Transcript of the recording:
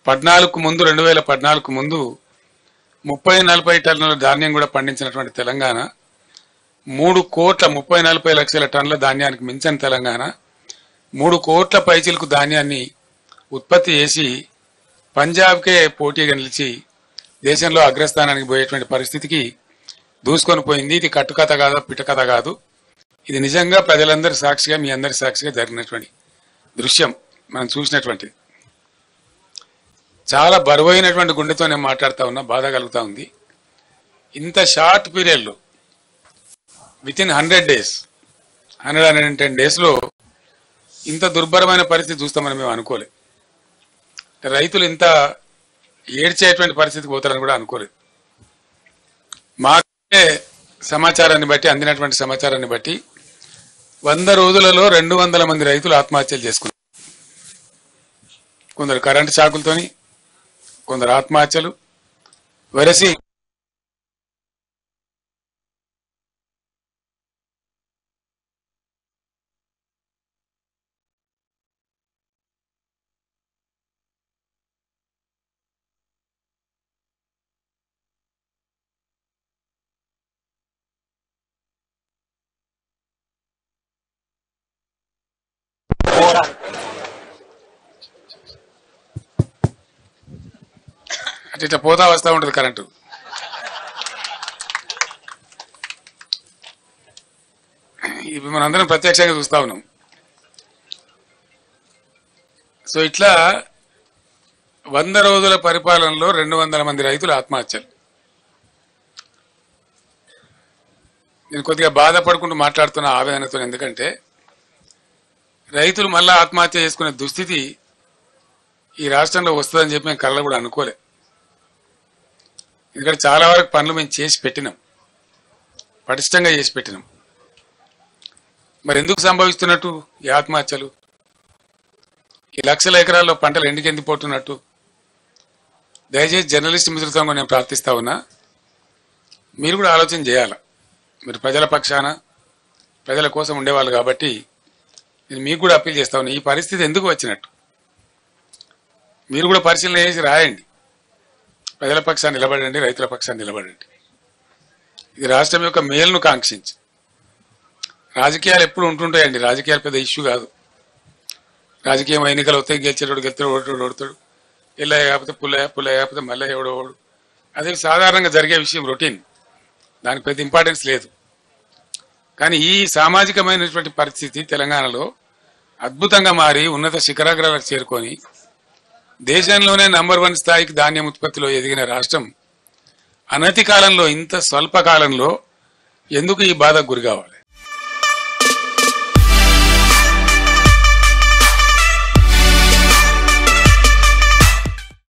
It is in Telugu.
14 ముందు 2014 ముందు 30-40 టన్నుల ధాన్యం కూడా పండించినటువంటి తెలంగాణ 3,30-40 లక్షల టన్నుల ధాన్యానికి మించిన తెలంగాణ 3 కోట్ల పైచిలకు ధాన్యాన్ని ఉత్పత్తి చేసి పంజాబ్కే పోటీగా నిలిచి దేశంలో అగ్రస్థానానికి పోయేటువంటి పరిస్థితికి దూసుకొని పోయింది. ఇది కట్టుకథ కాదు, పిట్టకథ కాదు. ఇది నిజంగా ప్రజలందరి సాక్షిగా, మీ అందరి సాక్షిగా జరిగినటువంటి దృశ్యం మనం చూసినటువంటి. చాలా బరువైనటువంటి గుండెతో నేను మాట్లాడుతూ ఉన్నా, బాధ కలుగుతా ఉంది. ఇంత షార్ట్ పీరియడ్లో వితిన్ 100 days 110 daysలో ఇంత దుర్భరమైన పరిస్థితి చూస్తామని మేము అనుకోలేదు. రైతులు ఇంత ఏడ్చేటువంటి పరిస్థితికి పోతారని కూడా అనుకోలేదు. మాకే సమాచారాన్ని బట్టి, అందినటువంటి సమాచారాన్ని బట్టి 100 రోజులలో 200 మంది రైతులు ఆత్మహత్యలు చేసుకున్నారు. కొందరు కరెంటు షాకులతోని, కొందరు ఆత్మహత్యలు. వరసి అటు ఇట్లా పోతా వస్తూ ఉంటుంది కరెంటు. ఇవి మనందరం ప్రత్యక్షంగా చూస్తా ఉన్నాం. సో ఇట్లా 100 రోజుల పరిపాలనలో 200 మంది రైతులు ఆత్మహత్యలు. నేను కొద్దిగా బాధపడుకుంటూ మాట్లాడుతున్న ఆవేదనతో, ఎందుకంటే రైతులు మళ్ళా ఆత్మహత్య చేసుకునే దుస్థితి ఈ రాష్ట్రంలో వస్తుందని చెప్పి మేము కళ్ళ కూడా అనుకోలే. ఎందుకంటే చాలా వరకు పనులు మేము చేసి పెట్టినాం, పటిష్టంగా చేసి పెట్టినాం. మరి ఎందుకు సంభవిస్తున్నట్టు ఈ ఆత్మహత్యలు? ఈ లక్షల ఎకరాల్లో పంటలు ఎండిపోతున్నట్టు? దయచేసి జర్నలిస్ట్ మిత్రులతో నేను ప్రార్థిస్తా ఉన్నా, మీరు కూడా ఆలోచన చేయాలి. మీరు ప్రజల పక్షాన, ప్రజల కోసం ఉండేవాళ్ళు కాబట్టి నేను మీకు కూడా అప్పీల్ చేస్తా ఉన్నా, ఈ పరిస్థితి ఎందుకు వచ్చినట్టు మీరు కూడా పరిశీలన చేసి రాయండి. ప్రజల పక్షాన్ని నిలబడండి, రైతుల పక్షాన్ని నిలబడండి. ఇది రాష్ట్రం యొక్క మేలును కాంక్షించి. రాజకీయాలు ఎప్పుడు ఉంటుంటాయండి, రాజకీయాలు పెద్ద ఇష్యూ కాదు. రాజకీయం ఎన్నికలు వస్తాయి, గెలిచేటోడు గెలుతాడు, ఓడతాడు, ఎల్లయ్య కాకపోతే పుల్లయ్య కాకపోతే మల్లయ్య ఎవడోడు. అది సాధారణంగా జరిగే విషయం, రొటీన్. దానికి పెద్ద ఇంపార్టెన్స్ లేదు. కానీ ఈ సామాజికమైనటువంటి పరిస్థితి తెలంగాణలో అద్భుతంగా మారి ఉన్నత శిఖరాగ్రాలకు చేరుకొని దేశంలోనే నంబర్ 1 స్థాయికి ధాన్యం ఉత్పత్తిలో ఎదిగిన రాష్ట్రం అనతి కాలంలో, ఇంత స్వల్ప కాలంలో ఎందుకు ఈ బాధకు గురి కావాలి?